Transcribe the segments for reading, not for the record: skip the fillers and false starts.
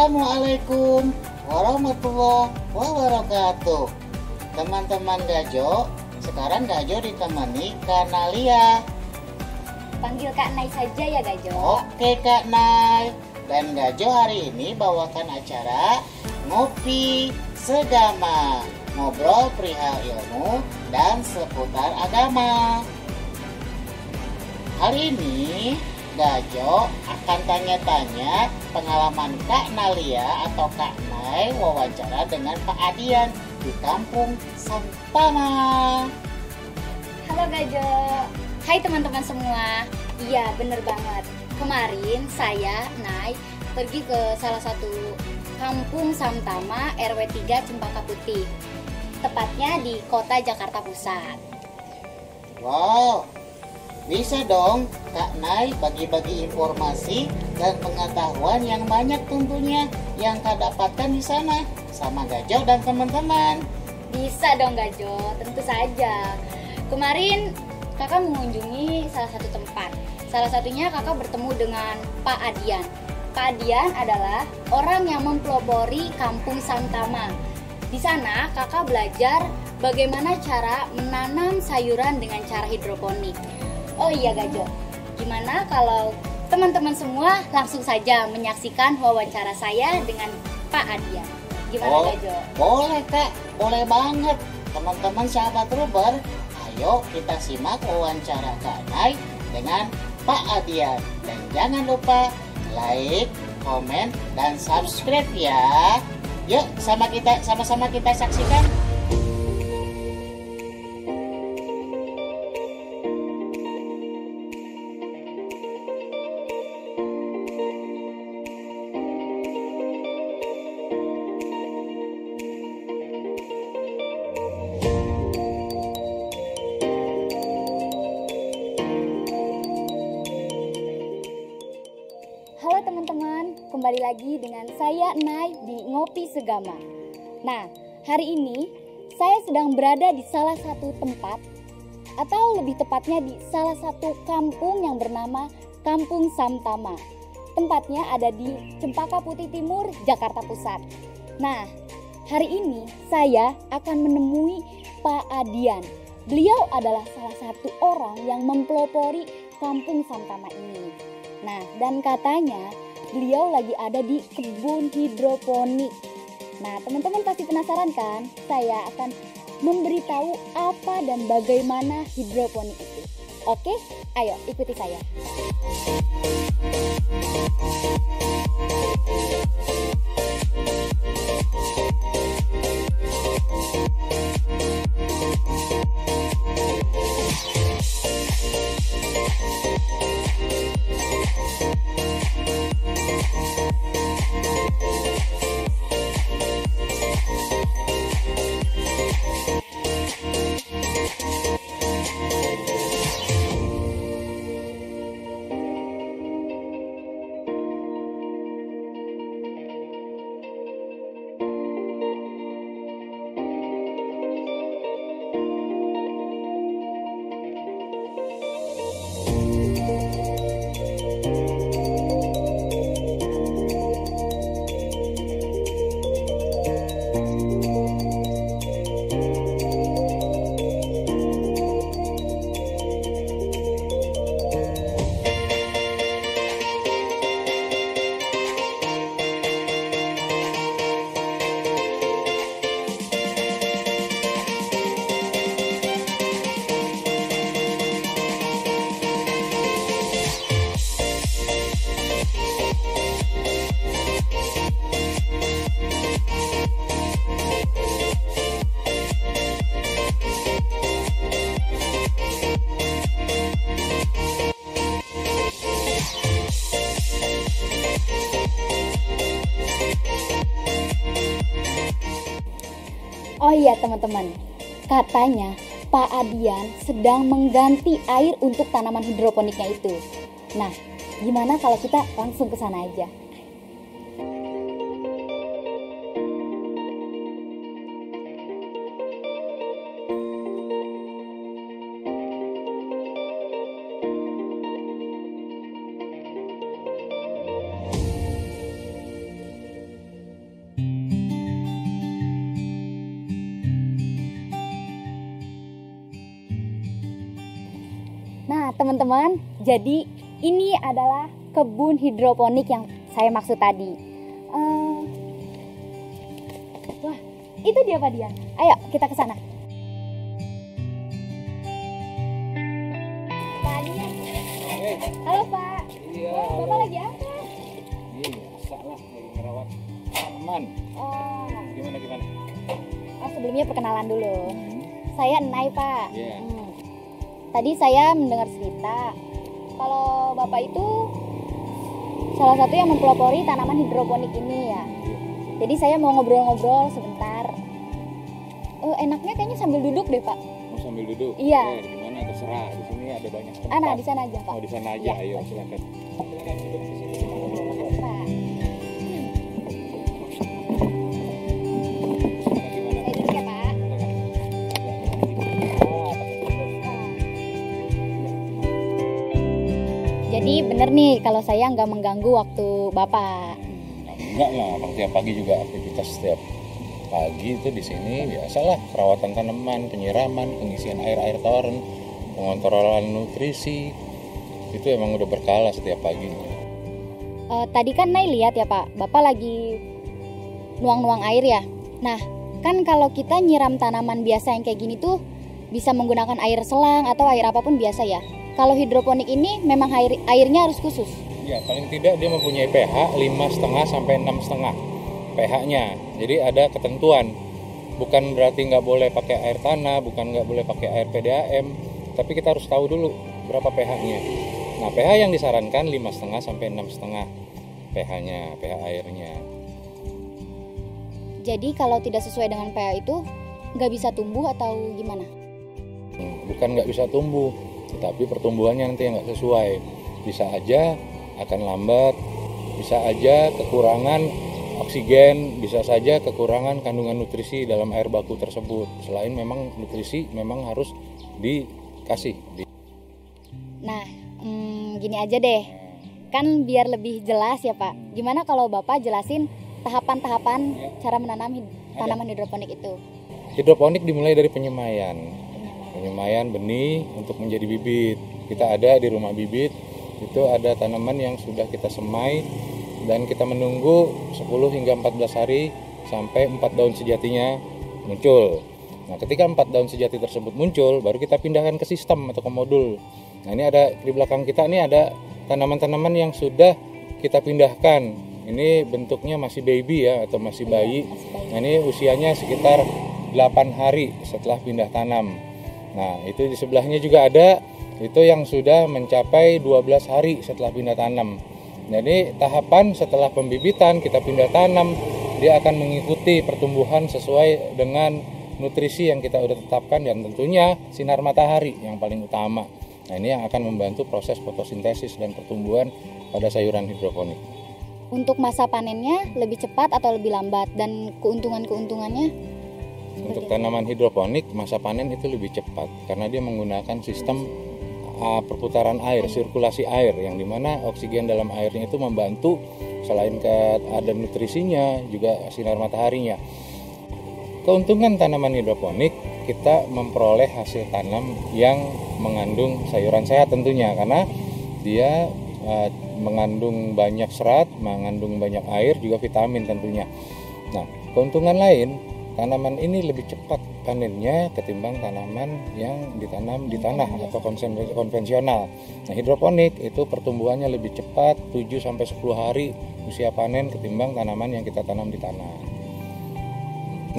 Assalamualaikum warahmatullahi wabarakatuh. Teman-teman Gajo, sekarang Gajo ditemani Kak Nalia. Panggil Kak Nay saja ya Gajo. Oke Kak Nay. Dan Gajo hari ini bawakan acara Ngopi Segama, ngobrol perihal ilmu dan seputar agama. Hari ini Gajo akan tanya-tanya pengalaman Kak Nalia atau Kak Nay wawancara dengan Pak Adian di Kampung Santama. Halo Gajo. Hai teman-teman semua. Iya bener banget. Kemarin saya, Nay, pergi ke salah satu Kampung Santama RW 3 Cempaka Putih. Tepatnya di kota Jakarta Pusat. Wow, bisa dong Kak Nay bagi-bagi informasi dan pengetahuan yang banyak tentunya yang Kak dapatkan di sana sama Gajo dan teman-teman. Bisa dong Gajo, tentu saja. Kemarin kakak mengunjungi salah satu tempat. Salah satunya kakak bertemu dengan Pak Adian. Pak Adian adalah orang yang mempelopori Kampung Santama. Di sana kakak belajar bagaimana cara menanam sayuran dengan cara hidroponik. Oh iya Gajo, gimana kalau teman-teman semua langsung saja menyaksikan wawancara saya dengan Pak Adian? Gimana Gajo? Boleh Kak, boleh banget. Teman-teman sahabat Ruber, ayo kita simak wawancara Kak Nay dengan Pak Adian. Dan jangan lupa like, komen, dan subscribe ya. Yuk sama-sama kita saksikan. Halo teman-teman, kembali lagi dengan saya Nay di Ngopi Segama. Nah, hari ini saya sedang berada di salah satu tempat, atau lebih tepatnya di salah satu kampung yang bernama Kampung Santama. Tempatnya ada di Cempaka Putih Timur, Jakarta Pusat. Nah, hari ini saya akan menemui Pak Adian. Beliau adalah salah satu orang yang mempelopori Kampung Santama ini. Nah, dan katanya beliau lagi ada di kebun hidroponik. Nah, teman-teman pasti penasaran kan? Saya akan memberitahu apa dan bagaimana hidroponik itu. Oke, ayo ikuti saya. Oh iya teman-teman, katanya Pak Adian sedang mengganti air untuk tanaman hidroponiknya itu. Nah, gimana kalau kita langsung ke sana aja? Nah, teman-teman, jadi ini adalah kebun hidroponik yang saya maksud tadi. Wah, itu dia Pak Dian. Ayo kita ke sana. Pak Dian. Halo Pak. Iya. Bapak lagi apa? Iya, biasa lah lagi ngerawat tanaman. Oh, Gimana? sebelumnya perkenalan dulu. Saya Enai Pak. Iya. Tadi saya mendengar cerita kalau Bapak itu salah satu yang mempelopori tanaman hidroponik ini ya. Jadi saya mau ngobrol-ngobrol sebentar. Enaknya kayaknya sambil duduk deh Pak. Mau sambil duduk? Iya. Di mana terserah. Di sini ada banyak tempat. Nah di sana aja Pak. Oh, di sana aja. Iya, Ayo baik. silakan. Silakan duduk di sini. Makasih, Pak. Gimana? Saya duduk ya Pak. Jadi bener nih kalau saya nggak mengganggu waktu Bapak. Enggak lah, bang, tiap pagi juga aktivitas setiap pagi itu di sini biasalah perawatan tanaman, penyiraman, pengisian air toren, pengontrolan nutrisi. Itu emang udah berkala setiap pagi. Tadi kan Nay lihat ya Pak, Bapak lagi nuang-nuang air ya. Nah, kan kalau kita nyiram tanaman biasa yang kayak gini tuh bisa menggunakan air selang atau air apapun biasa ya. Kalau hidroponik ini memang airnya harus khusus. Ya, paling tidak dia mempunyai pH 5,5 sampai 6,5 pH-nya. Jadi ada ketentuan. Bukan berarti nggak boleh pakai air tanah, bukan nggak boleh pakai air PDAM, tapi kita harus tahu dulu berapa pH-nya. Nah, pH yang disarankan 5,5 sampai 6,5 pH-nya, pH airnya. Jadi kalau tidak sesuai dengan pH itu nggak bisa tumbuh atau gimana? Bukan nggak bisa tumbuh, tetapi pertumbuhannya nanti yang nggak sesuai. Bisa aja akan lambat, bisa aja kekurangan oksigen, bisa saja kekurangan kandungan nutrisi dalam air baku tersebut. Selain memang nutrisi memang harus dikasih. Nah, gini aja deh, kan biar lebih jelas ya Pak. Gimana kalau Bapak jelasin tahapan-tahapan cara menanam tanaman hidroponik itu? Hidroponik dimulai dari penyemaian benih untuk menjadi bibit. Kita ada di rumah bibit, itu ada tanaman yang sudah kita semai dan kita menunggu 10 hingga 14 hari sampai 4 daun sejatinya muncul. Nah, ketika 4 daun sejati tersebut muncul, baru kita pindahkan ke sistem atau ke modul. Nah, ini ada di belakang kita nih ada tanaman-tanaman yang sudah kita pindahkan. Ini bentuknya masih baby ya atau masih bayi. Nah, ini usianya sekitar 8 hari setelah pindah tanam. Nah, itu di sebelahnya juga ada, itu yang sudah mencapai 12 hari setelah pindah tanam. Jadi tahapan setelah pembibitan kita pindah tanam, dia akan mengikuti pertumbuhan sesuai dengan nutrisi yang kita udah tetapkan dan tentunya sinar matahari yang paling utama. Nah, ini yang akan membantu proses fotosintesis dan pertumbuhan pada sayuran hidroponik. Untuk masa panennya lebih cepat atau lebih lambat dan keuntungannya? Untuk tanaman hidroponik masa panen itu lebih cepat karena dia menggunakan sistem perputaran air, sirkulasi air yang dimana oksigen dalam airnya itu membantu selain ada nutrisinya juga sinar mataharinya. Keuntungan tanaman hidroponik kita memperoleh hasil tanam yang mengandung sayuran sehat tentunya karena dia mengandung banyak serat, mengandung banyak air juga vitamin tentunya. Nah, keuntungan lain tanaman ini lebih cepat panennya ketimbang tanaman yang ditanam di tanah atau konvensional. Nah, hidroponik itu pertumbuhannya lebih cepat 7-10 hari usia panen ketimbang tanaman yang kita tanam di tanah.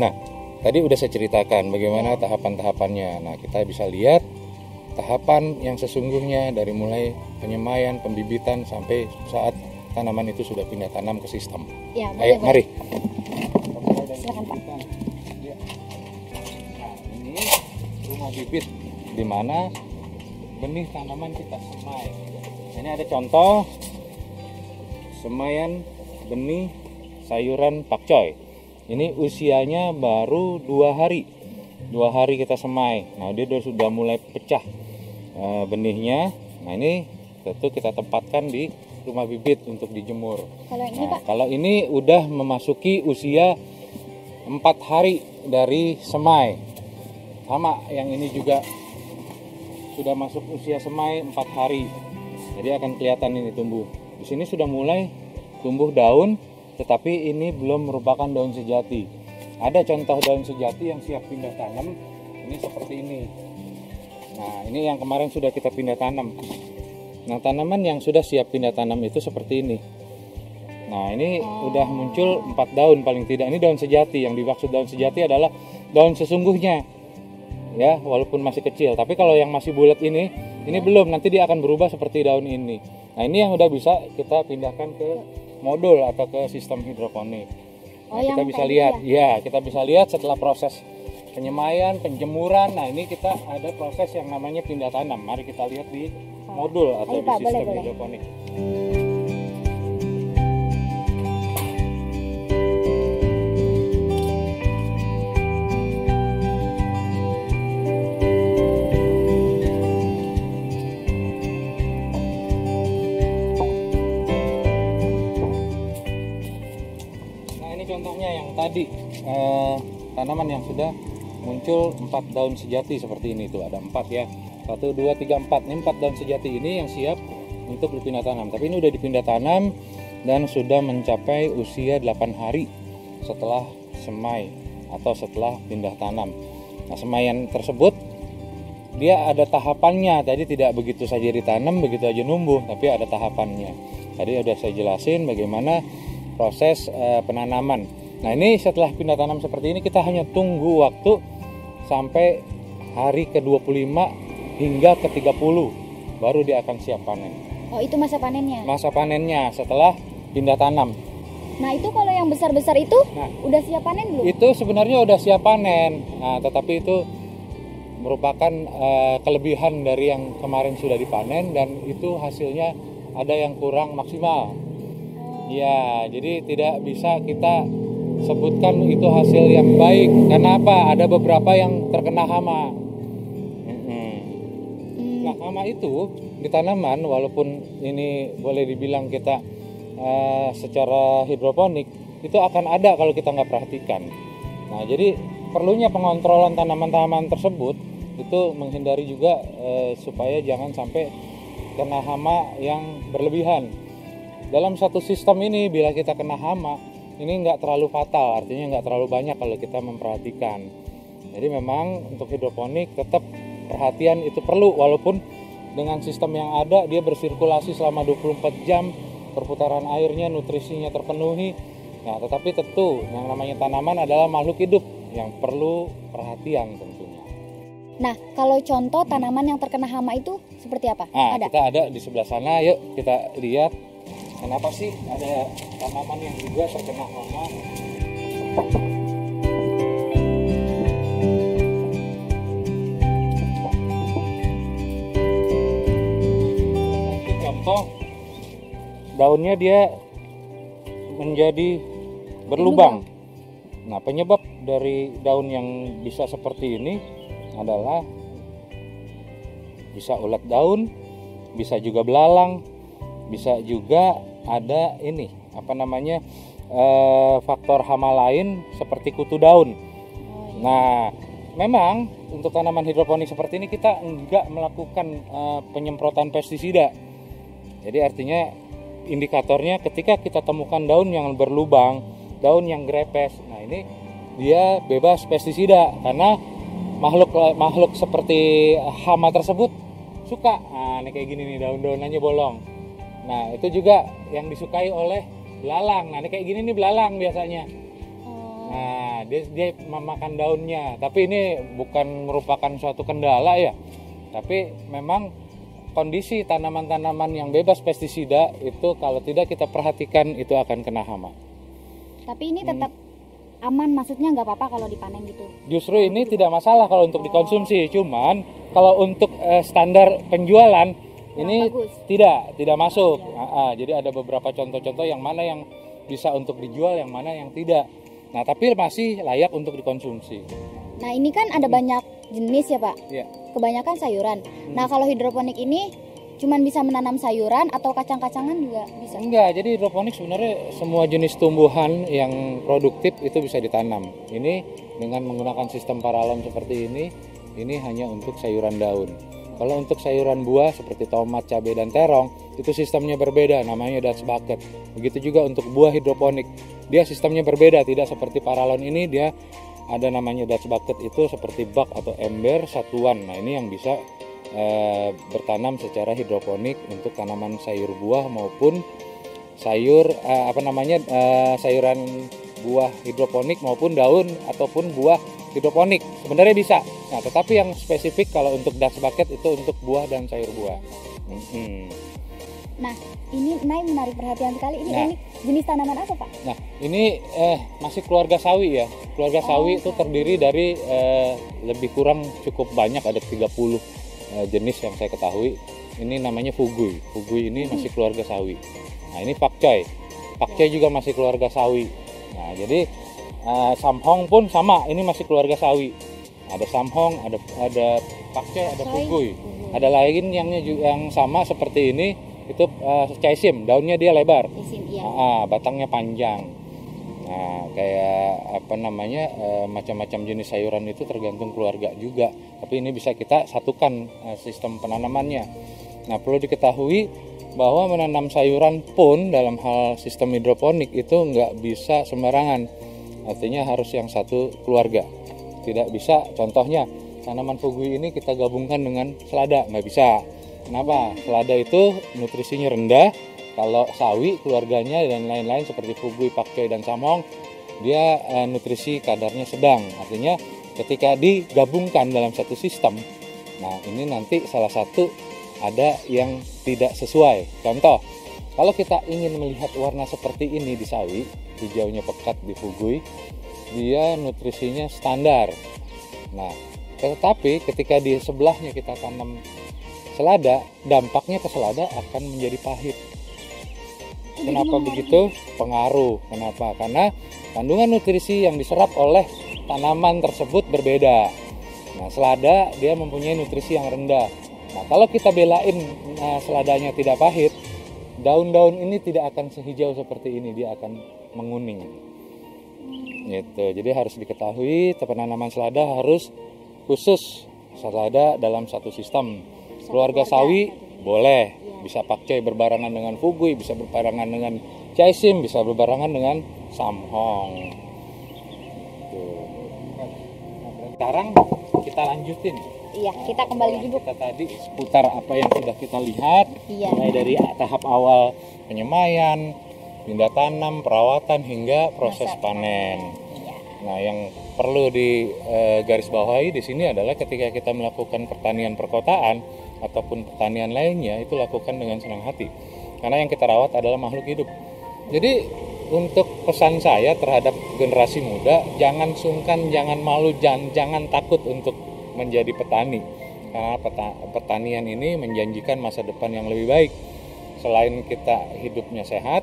Nah, tadi udah saya ceritakan bagaimana tahapan-tahapannya. Nah, kita bisa lihat tahapan yang sesungguhnya dari mulai penyemaian, pembibitan sampai saat tanaman itu sudah pindah tanam ke sistem. Ya, Ayo, mari. Silakan Pak. Ini rumah bibit di mana benih tanaman kita semai. Ini ada contoh semaian benih sayuran pakcoy. Ini usianya baru 2 hari. 2 hari kita semai. Nah, dia sudah mulai pecah benihnya. Nah, ini tentu kita tempatkan di rumah bibit untuk dijemur. Kalau ini Pak? Kalau ini udah memasuki usia 4 hari dari semai. Sama yang ini juga sudah masuk usia semai 4 hari. Jadi akan kelihatan ini tumbuh. Di sini sudah mulai tumbuh daun, tetapi ini belum merupakan daun sejati. Ada contoh daun sejati yang siap pindah tanam, ini seperti ini. Nah, ini yang kemarin sudah kita pindah tanam. Nah, tanaman yang sudah siap pindah tanam itu seperti ini. Nah, ini udah muncul 4 daun paling tidak. Ini daun sejati. Yang dimaksud daun sejati adalah daun sesungguhnya. Ya, walaupun masih kecil. Tapi kalau yang masih bulat ini belum. Nanti dia akan berubah seperti daun ini. Nah, ini yang udah bisa kita pindahkan ke modul atau ke sistem hidroponik. Nah, kita bisa lihat. Ya, kita bisa lihat setelah proses penyemaian, penjemuran. Nah, ini kita ada proses yang namanya pindah tanam. Mari kita lihat di modul atau di sistem hidroponik. Contohnya yang tadi tanaman yang sudah muncul 4 daun sejati seperti ini, tuh ada 4 ya, 1, 2, 3, 4. Ini 4 daun sejati ini yang siap untuk dipindah tanam. Tapi ini udah dipindah tanam dan sudah mencapai usia 8 hari setelah semai atau setelah pindah tanam. Nah, semaian tersebut dia ada tahapannya. Tadi tidak begitu saja ditanam, begitu aja numbuh, tapi ada tahapannya. Tadi udah saya jelasin bagaimana proses penanaman. Nah, ini setelah pindah tanam seperti ini kita hanya tunggu waktu sampai hari ke-25 hingga ke-30 baru dia akan siap panen. Oh, itu masa panennya? Masa panennya setelah pindah tanam. Nah, itu kalau yang besar-besar itu udah siap panen belum? Itu sebenarnya udah siap panen. Nah, tetapi itu merupakan kelebihan dari yang kemarin sudah dipanen dan itu hasilnya ada yang kurang maksimal. Ya, jadi tidak bisa kita sebutkan itu hasil yang baik. Karena apa? Ada beberapa yang terkena hama. Nah, hama itu di tanaman, walaupun ini boleh dibilang kita secara hidroponik, itu akan ada kalau kita nggak perhatikan. Nah, jadi perlunya pengontrolan tanaman-tanaman tersebut itu menghindari juga supaya jangan sampai kena hama yang berlebihan. Dalam satu sistem ini bila kita kena hama, ini nggak terlalu fatal, artinya nggak terlalu banyak kalau kita memperhatikan. Jadi memang untuk hidroponik tetap perhatian itu perlu, walaupun dengan sistem yang ada dia bersirkulasi selama 24 jam, perputaran airnya, nutrisinya terpenuhi. Nah, tetapi tentu yang namanya tanaman adalah makhluk hidup yang perlu perhatian tentunya. Nah, kalau contoh tanaman yang terkena hama itu seperti apa? Nah, kita ada di sebelah sana, yuk kita lihat. Kenapa sih ada tanaman yang juga terkena hama? Contoh, daunnya dia menjadi berlubang. Nah, penyebab dari daun yang bisa seperti ini adalah bisa ulat daun, bisa juga belalang, bisa juga ada ini faktor hama lain seperti kutu daun. Nah, memang untuk tanaman hidroponik seperti ini kita enggak melakukan penyemprotan pestisida. Jadi artinya indikatornya ketika kita temukan daun yang berlubang, daun yang grepes, nah ini dia bebas pestisida karena makhluk seperti hama tersebut suka. Nah, ini kayak gini nih, daun-daunannya bolong. Nah, itu juga yang disukai oleh belalang. Nah, ini kayak gini nih belalang biasanya. Nah, dia memakan daunnya. Tapi ini bukan merupakan suatu kendala ya. Tapi memang kondisi tanaman-tanaman yang bebas pestisida itu kalau tidak kita perhatikan itu akan kena hama. Tapi ini tetap aman, maksudnya nggak apa-apa kalau dipanen gitu? Justru ini tidak masalah kalau untuk dikonsumsi. Cuman kalau untuk standar penjualan ini tidak masuk. Jadi ada beberapa contoh-contoh yang mana yang bisa untuk dijual, yang mana yang tidak. Nah, tapi masih layak untuk dikonsumsi. Nah, ini kan ada banyak jenis ya, Pak? Iya. Kebanyakan sayuran. Nah, kalau hidroponik ini cuman bisa menanam sayuran atau kacang-kacangan juga bisa? Enggak, jadi hidroponik sebenarnya semua jenis tumbuhan yang produktif itu bisa ditanam. Ini dengan menggunakan sistem paralon seperti ini hanya untuk sayuran daun. Kalau untuk sayuran buah seperti tomat, cabai, dan terong, itu sistemnya berbeda, namanya Dutch bucket. Begitu juga untuk buah hidroponik, dia sistemnya berbeda, tidak seperti paralon ini, dia ada namanya Dutch bucket, itu seperti bak atau ember satuan. Nah ini yang bisa bertanam secara hidroponik untuk tanaman sayur buah maupun sayuran buah hidroponik maupun daun ataupun buah hidroponik sebenarnya bisa. Nah tetapi yang spesifik kalau untuk Dutch bucket itu untuk buah dan sayur buah. Nah ini Nay menarik perhatian sekali. Ini jenis tanaman apa Pak? Nah ini masih keluarga sawi ya. Keluarga sawi itu terdiri dari lebih kurang cukup banyak, ada 30 jenis yang saya ketahui. Ini namanya fugui. Fugui ini masih keluarga sawi. Nah ini pakcoy. Pakcoy juga masih keluarga sawi. Nah jadi samhong pun sama, ini masih keluarga sawi. Ada samhong, ada pakcoy, ada fugui. Ada lain yang sama seperti ini, itu caisim, daunnya dia lebar. Batangnya panjang. Nah kayak macam-macam jenis sayuran itu tergantung keluarga juga. Tapi ini bisa kita satukan sistem penanamannya. Nah perlu diketahui bahwa menanam sayuran pun dalam hal sistem hidroponik itu nggak bisa sembarangan. Artinya harus yang satu keluarga. Tidak bisa, contohnya tanaman fugui ini kita gabungkan dengan selada, nggak bisa. Kenapa? Selada itu nutrisinya rendah. Kalau sawi keluarganya dan lain-lain seperti fugui, pakcoy, dan samhong, dia nutrisi kadarnya sedang. Artinya ketika digabungkan dalam satu sistem, nah ini nanti salah satu ada yang tidak sesuai. Contoh, kalau kita ingin melihat warna seperti ini di sawi, hijaunya pekat di fugui, dia nutrisinya standar. Nah, tetapi ketika di sebelahnya kita tanam selada, dampaknya ke selada akan menjadi pahit. Kenapa begitu? Pengaruh. Kenapa? Karena kandungan nutrisi yang diserap oleh tanaman tersebut berbeda. Nah, selada dia mempunyai nutrisi yang rendah. Nah, kalau kita belain seladanya tidak pahit, daun-daun ini tidak akan sehijau seperti ini, dia akan menguning. Gitu. Jadi harus diketahui penanaman selada harus khusus selada dalam satu sistem. Keluarga sawi boleh, bisa pakcoy berbarengan dengan fugui, bisa berbarengan dengan caisim, bisa berbarengan dengan samhong. Sekarang kita lanjutin. Iya, kita kembali dulu. Kita tadi seputar apa yang sudah kita lihat, mulai dari tahap awal penyemaian, pindah tanam, perawatan hingga proses panen. Nah, yang perlu digarisbawahi di sini adalah ketika kita melakukan pertanian perkotaan ataupun pertanian lainnya, itu lakukan dengan senang hati. Karena yang kita rawat adalah makhluk hidup. Jadi untuk pesan saya terhadap generasi muda, jangan sungkan, jangan malu, jangan takut untuk menjadi petani, karena pertanian ini menjanjikan masa depan yang lebih baik. Selain kita hidupnya sehat,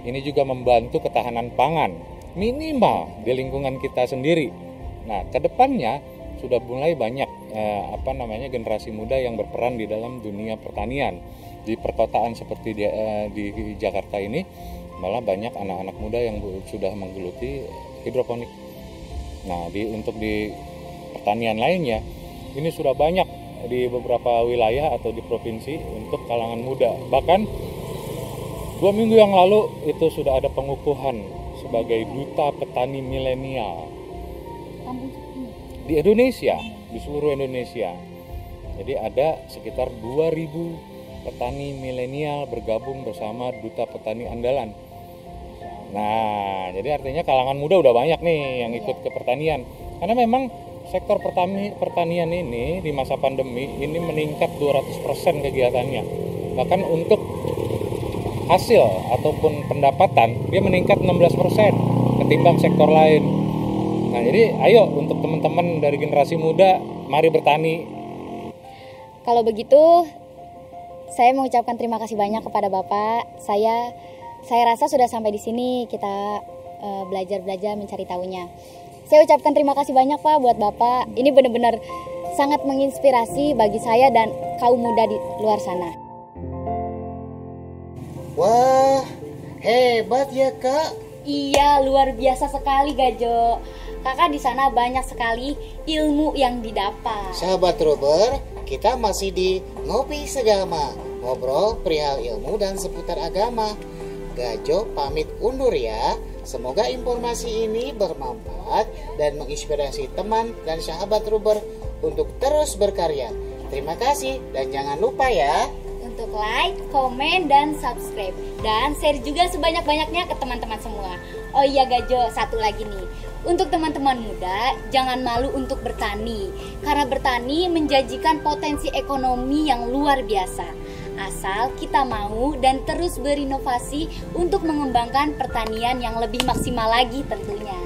ini juga membantu ketahanan pangan minimal di lingkungan kita sendiri. Nah, kedepannya sudah mulai banyak generasi muda yang berperan di dalam dunia pertanian. Di perkotaan seperti di Jakarta ini malah banyak anak-anak muda yang sudah menggeluti hidroponik. Nah, untuk di pertanian lainnya ini sudah banyak di beberapa wilayah atau di provinsi untuk kalangan muda. Bahkan 2 minggu yang lalu itu sudah ada pengukuhan sebagai duta petani milenial di Indonesia, di seluruh Indonesia. Jadi ada sekitar 2.000 petani milenial bergabung bersama duta petani andalan. Nah, jadi artinya kalangan muda udah banyak nih yang ikut ke pertanian. Karena memang sektor pertanian ini di masa pandemi ini meningkat 200% kegiatannya. Bahkan untuk hasil ataupun pendapatan dia meningkat 16% ketimbang sektor lain. Nah, jadi ayo untuk teman-teman dari generasi muda, mari bertani. Kalau begitu, saya mengucapkan terima kasih banyak kepada Bapak. Saya rasa sudah sampai di sini kita belajar mencari tahunya. Saya ucapkan terima kasih banyak Pak buat Bapak. Ini benar-benar sangat menginspirasi bagi saya dan kaum muda di luar sana. Wah, hebat ya Kak. Iya, luar biasa sekali Gajo. Kakak di sana banyak sekali ilmu yang didapat. Sahabat Rober, kita masih di Ngopi Segama, ngobrol perihal ilmu dan seputar agama. Gajo pamit undur ya. Semoga informasi ini bermanfaat dan menginspirasi teman dan sahabat Ruber untuk terus berkarya. Terima kasih dan jangan lupa ya untuk like, komen, dan subscribe. Dan share juga sebanyak-banyaknya ke teman-teman semua. Oh iya Gajo, satu lagi nih. Untuk teman-teman muda, jangan malu untuk bertani. Karena bertani menjanjikan potensi ekonomi yang luar biasa. Asal kita mau dan terus berinovasi untuk mengembangkan pertanian yang lebih maksimal lagi tentunya.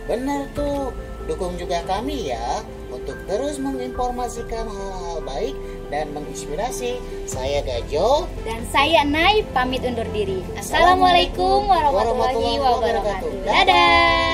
Benar tuh, dukung juga kami ya untuk terus menginformasikan hal-hal baik dan menginspirasi. Saya Gajo dan saya Nay pamit undur diri. Assalamualaikum warahmatullahi wabarakatuh. Dadah.